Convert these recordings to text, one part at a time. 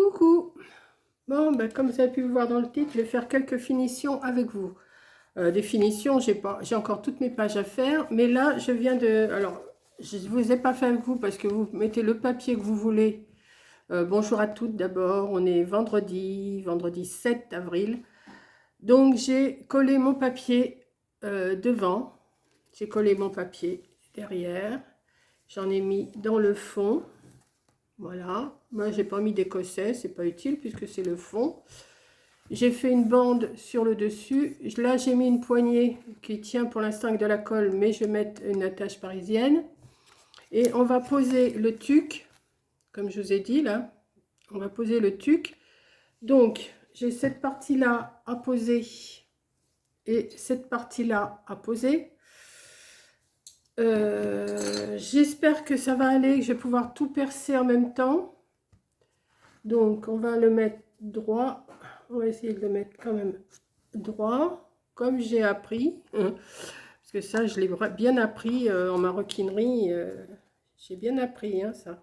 Coucou. Bon, ben, comme vous avez pu voir dans le titre, je vais faire quelques finitions avec vous. Des finitions, j'ai encore toutes mes pages à faire, mais là, je viens de... Alors, je ne vous ai pas fait avec vous parce que vous mettez le papier que vous voulez. Bonjour à toutes d'abord, on est vendredi 7 avril. Donc, j'ai collé mon papier devant, j'ai collé mon papier derrière, j'en ai mis dans le fond. Voilà, moi j'ai pas mis d'écossais, c'est pas utile puisque c'est le fond. J'ai fait une bande sur le dessus. Là j'ai mis une poignée qui tient pour l'instant avec de la colle, mais je vais mettre une attache parisienne. Et on va poser le tuc, comme je vous ai dit là. On va poser le tuc. Donc j'ai cette partie là à poser et cette partie là à poser. J'espère que ça va aller, que je vais pouvoir tout percer en même temps. Donc, on va le mettre droit. On va essayer de le mettre quand même droit, comme j'ai appris. Parce que ça, je l'ai bien appris en maroquinerie. J'ai bien appris ça.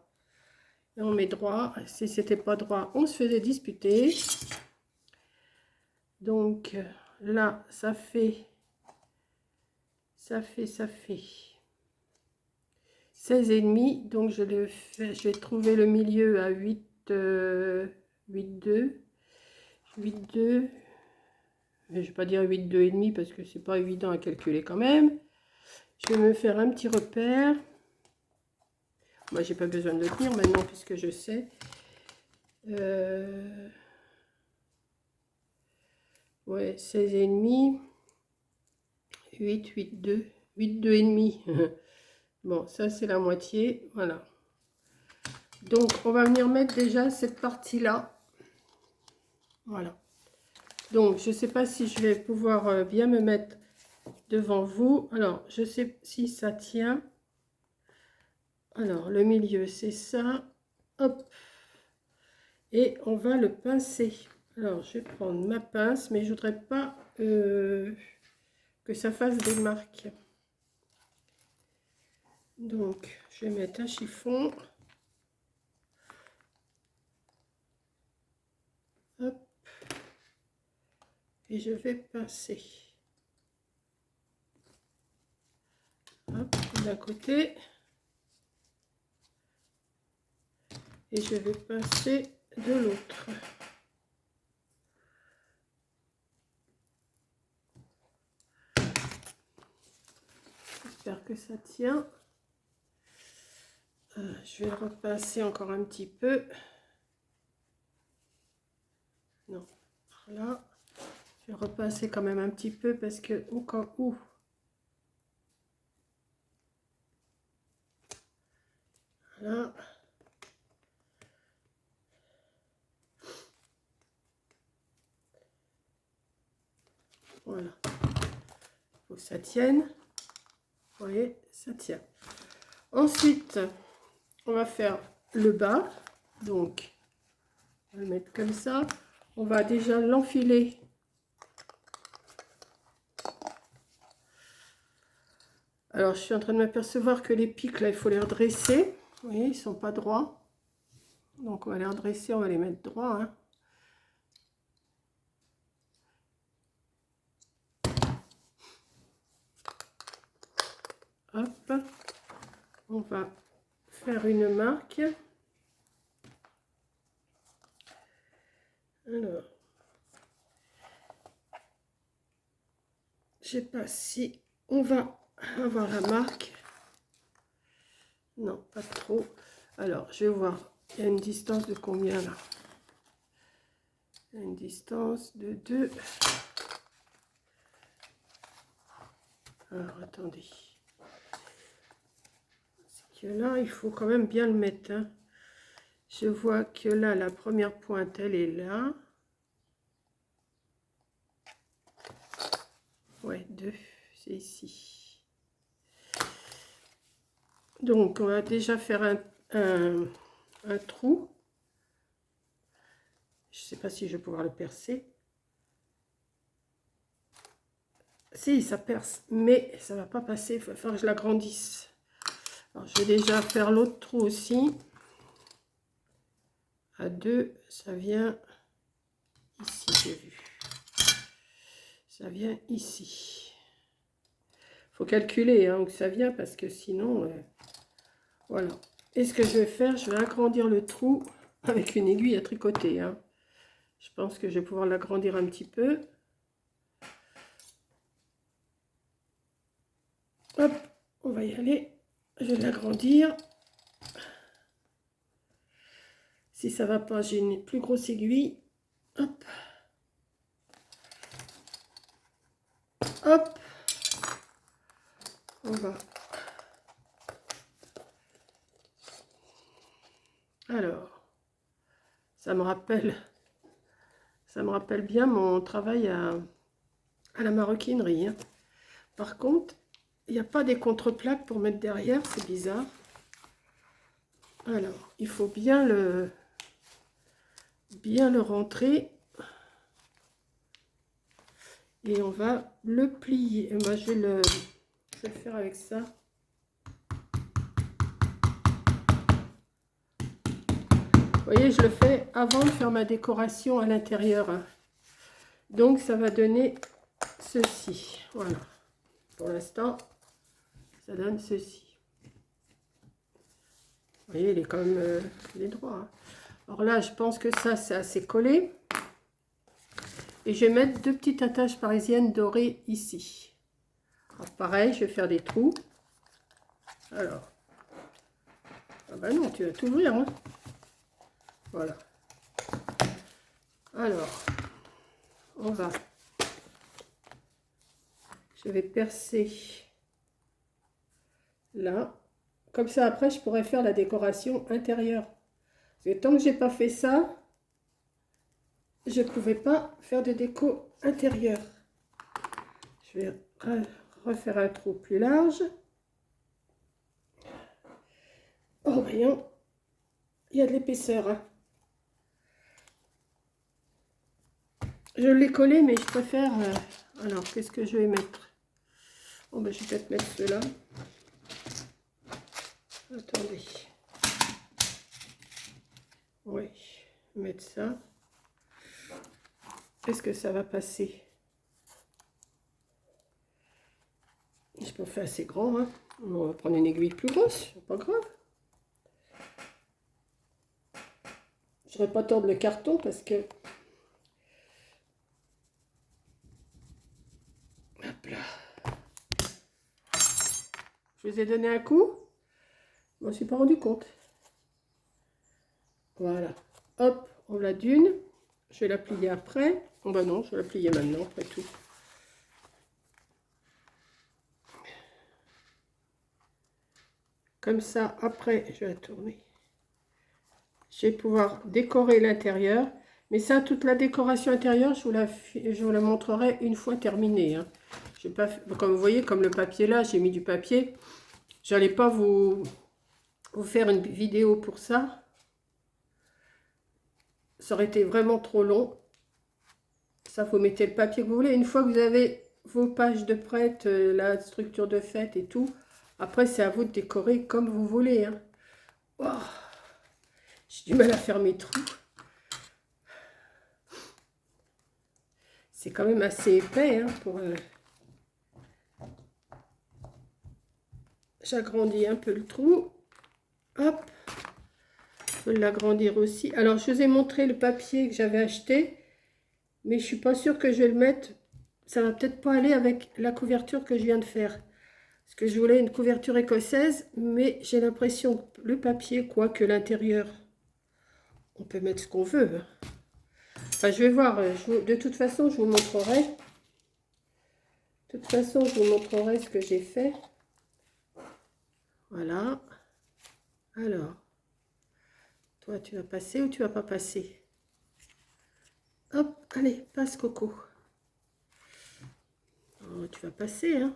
Et on met droit. Si c'était pas droit, on se faisait disputer. Donc, là, ça fait 16,5. Donc, je vais trouver le milieu à 8,2. 8,2. Je ne vais pas dire 8,2 et demi parce que c'est pas évident à calculer quand même. Je vais me faire un petit repère. Moi, j'ai pas besoin de le tenir maintenant puisque je sais. Ouais, 16 et demi. 8, 8,2. 8,2 et demi. Bon, ça c'est la moitié. Voilà. Donc, on va venir mettre déjà cette partie-là. Voilà. Donc, je ne sais pas si je vais pouvoir bien me mettre devant vous. Alors, je sais si ça tient. Alors, le milieu, c'est ça. Hop. Et on va le pincer. Alors, je vais prendre ma pince, mais je ne voudrais pas que ça fasse des marques. Donc, je vais mettre un chiffon. Hop. Et je vais pincer. Hop, d'un côté. Et je vais pincer de l'autre. J'espère que ça tient. Je vais le repincer encore un petit peu. Non, là. Je vais repasser quand même un petit peu parce que au cas où. Voilà. Voilà. Faut que ça tienne. Vous voyez, ça tient. Ensuite, on va faire le bas. Donc, on va le mettre comme ça. On va déjà l'enfiler. Alors, je suis en train de m'apercevoir que les pics, là, il faut les redresser. Vous voyez, ils ne sont pas droits. Donc, on va les redresser, on va les mettre droits. Hop. On va faire une marque. Alors, je sais pas si on va avoir la marque. Non, pas trop. Alors, je vais voir. Il y a une distance de combien là? Il y a une distance de 2. Alors, attendez. C'est que là, il faut quand même bien le mettre. Je vois que là, la première pointe, elle est là. Ouais, 2, c'est ici. Donc, on va déjà faire un trou. Je ne sais pas si je vais pouvoir le percer. Si, ça perce, mais ça ne va pas passer. Il va falloir que je l'agrandisse. Alors, je vais déjà faire l'autre trou aussi. à 2, ça vient ici, j'ai vu. Ça vient ici. Faut calculer hein, où ça vient parce que sinon, voilà. Et ce que je vais faire, je vais agrandir le trou avec une aiguille à tricoter. Hein. Je pense que je vais pouvoir l'agrandir un petit peu. Hop, on va y aller. Je vais l'agrandir. Si ça va pas, j'ai une plus grosse aiguille. Hop. Hop. On va. Alors, ça me rappelle bien mon travail à la maroquinerie. Hein. Par contre, il n'y a pas des contreplaques pour mettre derrière, c'est bizarre. Alors, il faut bien le rentrer. Et on va le plier. Et moi, je vais le faire avec ça. Vous voyez, je le fais avant de faire ma décoration à l'intérieur. Hein. Donc, ça va donner ceci. Voilà. Pour l'instant, ça donne ceci. Vous voyez, il est quand même il est droit. Hein. Alors là, je pense que ça, c'est assez collé. Et je vais mettre 2 petites attaches parisiennes dorées ici. Alors, pareil, je vais faire des trous. Alors. Ah bah non, tu vas tout ouvrir. Hein. Voilà. Alors, on va. Je vais percer là. Comme ça, après, je pourrais faire la décoration intérieure. Parce que tant que j'ai pas fait ça, je ne pouvais pas faire de déco intérieure. Je vais refaire un trou plus large. Oh, voyons, il y a de l'épaisseur. Hein. Je l'ai collé, mais je préfère... alors, qu'est-ce que je vais mettre? Oh, ben, je vais peut-être mettre ceux-là. Attendez. Oui, mettre ça. Est-ce que ça va passer? Je peux faire assez grand. Hein. On va prendre une aiguille plus grosse, pas grave. Je ne vais pas tordre le carton parce que... Hop là. Je vous ai donné un coup. Je ne m'en suis pas rendu compte. Voilà. Hop, on l'a d'une. Je vais la plier après. Oh bah non, je vais la plier maintenant, après tout. Comme ça, après, je vais la tourner. Je vais pouvoir décorer l'intérieur. Mais ça, toute la décoration intérieure, je vous la montrerai une fois terminée. Hein. Je vais pas, comme vous voyez, comme le papier là, j'ai mis du papier. J'allais pas vous faire une vidéo pour ça. Ça aurait été vraiment trop long. Ça, vous mettez le papier que vous voulez. Une fois que vous avez vos pages de prête, la structure de fête et tout, après, c'est à vous de décorer comme vous voulez. Hein. Oh, j'ai du mal à faire mes trous. C'est quand même assez épais hein, pour... J'agrandis un peu le trou. Hop. Je peux l'agrandir aussi. Alors, je vous ai montré le papier que j'avais acheté. Mais je ne suis pas sûre que je vais le mettre. Ça va peut-être pas aller avec la couverture que je viens de faire. Parce que je voulais une couverture écossaise. Mais j'ai l'impression que le papier, quoique l'intérieur, on peut mettre ce qu'on veut. Hein. Enfin, je vais voir. De toute façon, je vous montrerai. De toute façon, je vous montrerai ce que j'ai fait. Voilà. Alors, toi, tu vas passer ou tu vas pas passer? Hop, allez, passe Coco. Oh, tu vas passer, hein.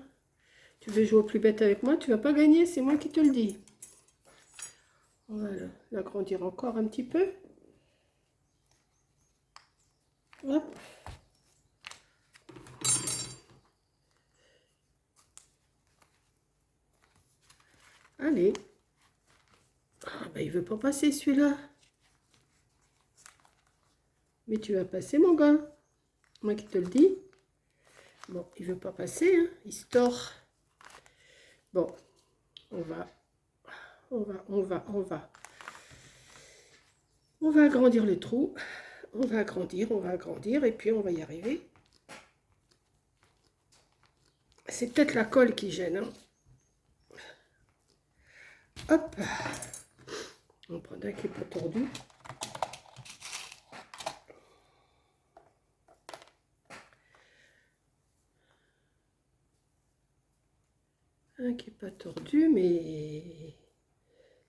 Tu veux jouer au plus bête avec moi, tu vas pas gagner, c'est moi qui te le dis. Voilà, l'agrandir encore un petit peu. Hop. Allez. Ah, ben, il veut pas passer celui-là. Mais tu vas passer, mon gars. Moi qui te le dis. Bon, il veut pas passer, hein. Il se tord. Bon, on va agrandir le trou. On va agrandir et puis on va y arriver. C'est peut-être la colle qui gêne, hein. Hop. On prend un qui n'est pas tordu. Un qui n'est pas tordu, mais ils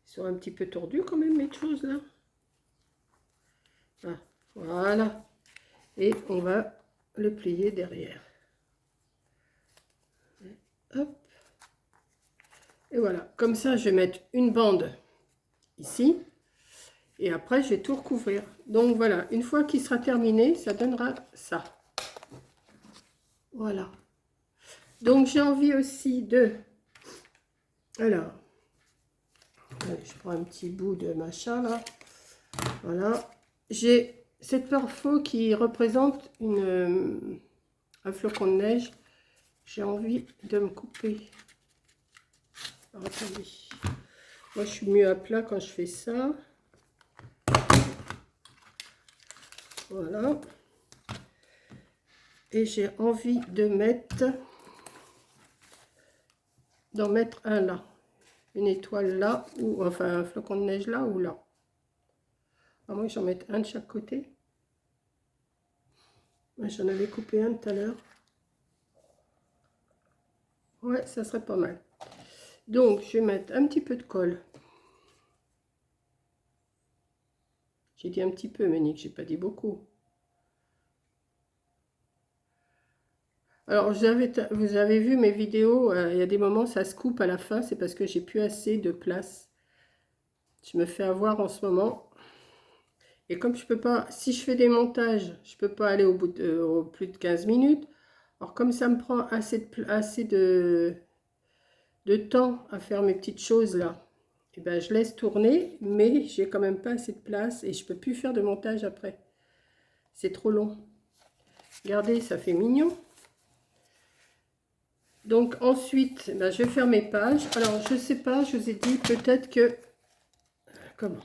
sont un petit peu tordus quand même, mes choses là. Ah, voilà. Et on va le plier derrière. Hop. Et voilà. Comme ça, je vais mettre une bande ici. Et après, je vais tout recouvrir. Donc voilà. Une fois qu'il sera terminé, ça donnera ça. Voilà. Donc j'ai envie aussi de... Alors, allez, je prends un petit bout de machin là. Voilà. J'ai cette pare-feu qui représente un flocon de neige. J'ai envie de me couper. Alors, attendez. Moi, je suis mieux à plat quand je fais ça. Voilà. Et j'ai envie de d'en mettre un là. Une étoile là, ou enfin un flocon de neige là ou là. Alors moi, j'en mets un de chaque côté. J'en avais coupé un tout à l'heure. Ouais, ça serait pas mal. Donc, je vais mettre un petit peu de colle. J'ai dit un petit peu, Monique, j'ai pas dit beaucoup. Alors, vous avez vu mes vidéos, il y a des moments, ça se coupe à la fin, c'est parce que j'ai plus assez de place. Je me fais avoir en ce moment. Et comme je peux pas, si je fais des montages, je peux pas aller au plus de 15 minutes. Alors, comme ça me prend assez de temps à faire mes petites choses là, et ben je laisse tourner, mais j'ai quand même pas assez de place et je peux plus faire de montage après. C'est trop long. Regardez, ça fait mignon. Donc ensuite, ben, je vais faire mes pages. Alors je sais pas, je vous ai dit peut-être que... Comment?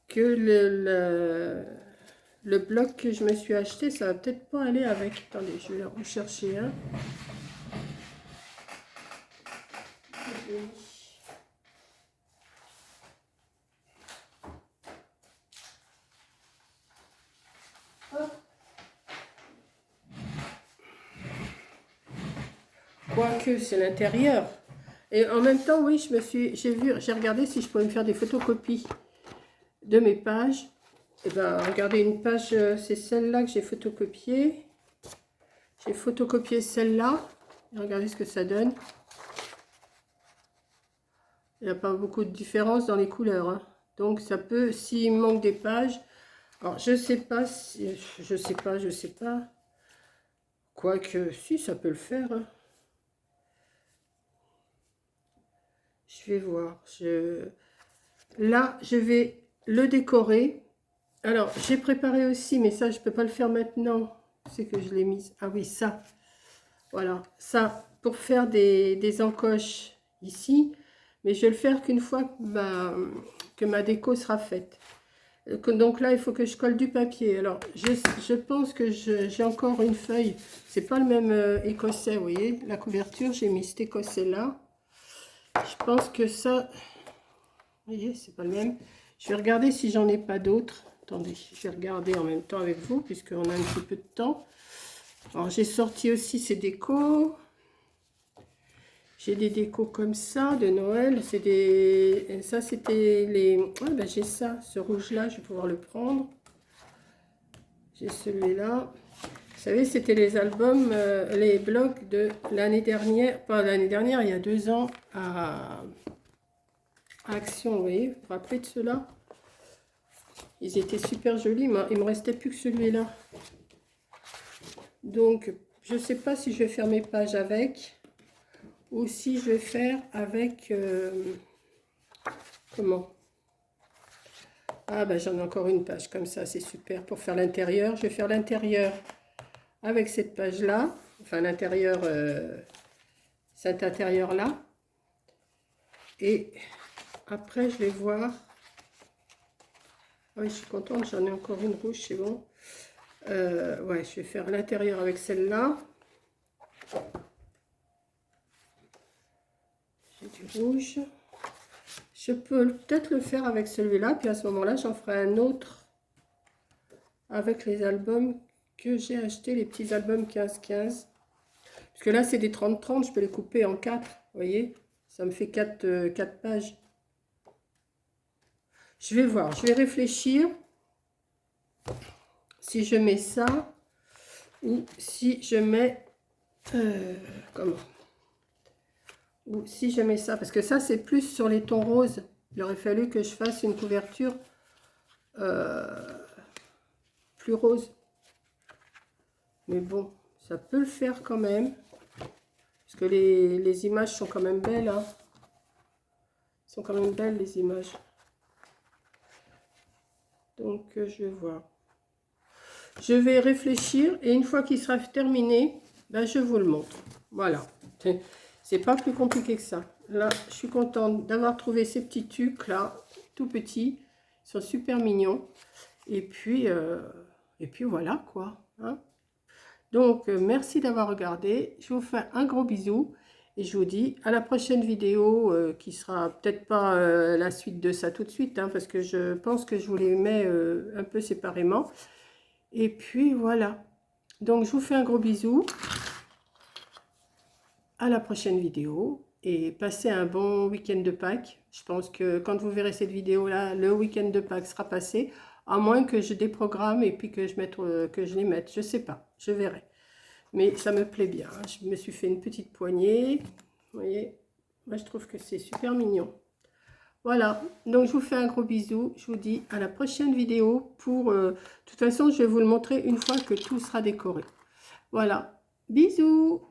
Que le bloc que je me suis acheté, ça va peut-être pas aller avec. Attendez, je vais en rechercher un. Quoique c'est l'intérieur. Et en même temps, oui, j'ai regardé si je pouvais me faire des photocopies de mes pages. Et ben, regardez, une page, c'est celle-là que j'ai photocopiée. J'ai photocopié celle-là. Regardez ce que ça donne. Il n'y a pas beaucoup de différence dans les couleurs, hein. Donc ça peut, s'il manque des pages, alors je sais pas, je sais pas. Quoique, si, ça peut le faire, hein. Je vais voir. Là, je vais le décorer. Alors, j'ai préparé aussi, mais ça, je peux pas le faire maintenant. C'est que je l'ai mise. Ah oui, ça. Voilà, ça, pour faire des encoches ici. Mais je vais le faire qu'une fois que ma déco sera faite. Donc là, il faut que je colle du papier. Alors, je pense que j'ai encore une feuille. C'est pas le même écossais, vous voyez. La couverture, j'ai mis cet écossais-là. Je pense que ça... Vous voyez, c'est pas le même. Je vais regarder si j'en ai pas d'autres. Attendez, je vais regarder en même temps avec vous, puisqu'on a un petit peu de temps. Alors, j'ai sorti aussi ces décos. J'ai des décos comme ça, de Noël. C'est des... Ça, c'était les... Ah, ben, j'ai ça. Ce rouge-là, je vais pouvoir le prendre. J'ai celui-là. Vous savez, c'était les albums, les blogs de l'année dernière. Pas l'année dernière, il y a 2 ans, à Action, vous voyez. Vous vous rappelez de ceux-là? Ils étaient super jolis, mais il me restait plus que celui-là. Donc, je sais pas si je vais faire mes pages avec, ou si je vais faire avec, comment? Ah ben j'en ai encore une page comme ça, c'est super pour faire l'intérieur. Je vais faire l'intérieur avec cette page-là. Enfin l'intérieur, cet intérieur-là. Et après je vais voir. Oui, je suis contente, j'en ai encore une rouge, c'est bon. Ouais, je vais faire l'intérieur avec celle-là. J'ai du rouge. Je peux peut-être le faire avec celui-là, puis à ce moment-là, j'en ferai un autre avec les albums que j'ai achetés, les petits albums 15-15. Parce que là, c'est des 30-30, je peux les couper en 4, vous voyez. Ça me fait 4 pages. Je vais voir, je vais réfléchir si je mets ça ou si je mets... comment? Ou si je mets ça, parce que ça, c'est plus sur les tons roses. Il aurait fallu que je fasse une couverture plus rose. Mais bon, ça peut le faire quand même. Parce que les images sont quand même belles. Hein. Sont quand même belles, les images. Donc, je vais voir. Je vais réfléchir et une fois qu'il sera terminé, ben, je vous le montre. Voilà. C'est pas plus compliqué que ça. Là, je suis contente d'avoir trouvé ces petits tucs là, tout petits. Ils sont super mignons. Et puis voilà quoi. Hein. Donc, merci d'avoir regardé. Je vous fais un gros bisou. Et je vous dis à la prochaine vidéo qui sera peut-être pas la suite de ça tout de suite. Hein, parce que je pense que je vous les mets un peu séparément. Et puis voilà. Donc, je vous fais un gros bisou. À la prochaine vidéo. Et passez un bon week-end de Pâques. Je pense que quand vous verrez cette vidéo-là, le week-end de Pâques sera passé. À moins que je déprogramme et puis que je les mette. Je sais pas. Je verrai. Mais ça me plaît bien. Je me suis fait une petite poignée. Vous voyez, moi je trouve que c'est super mignon. Voilà, donc je vous fais un gros bisou. Je vous dis à la prochaine vidéo. De toute façon, je vais vous le montrer une fois que tout sera décoré. Voilà, bisous.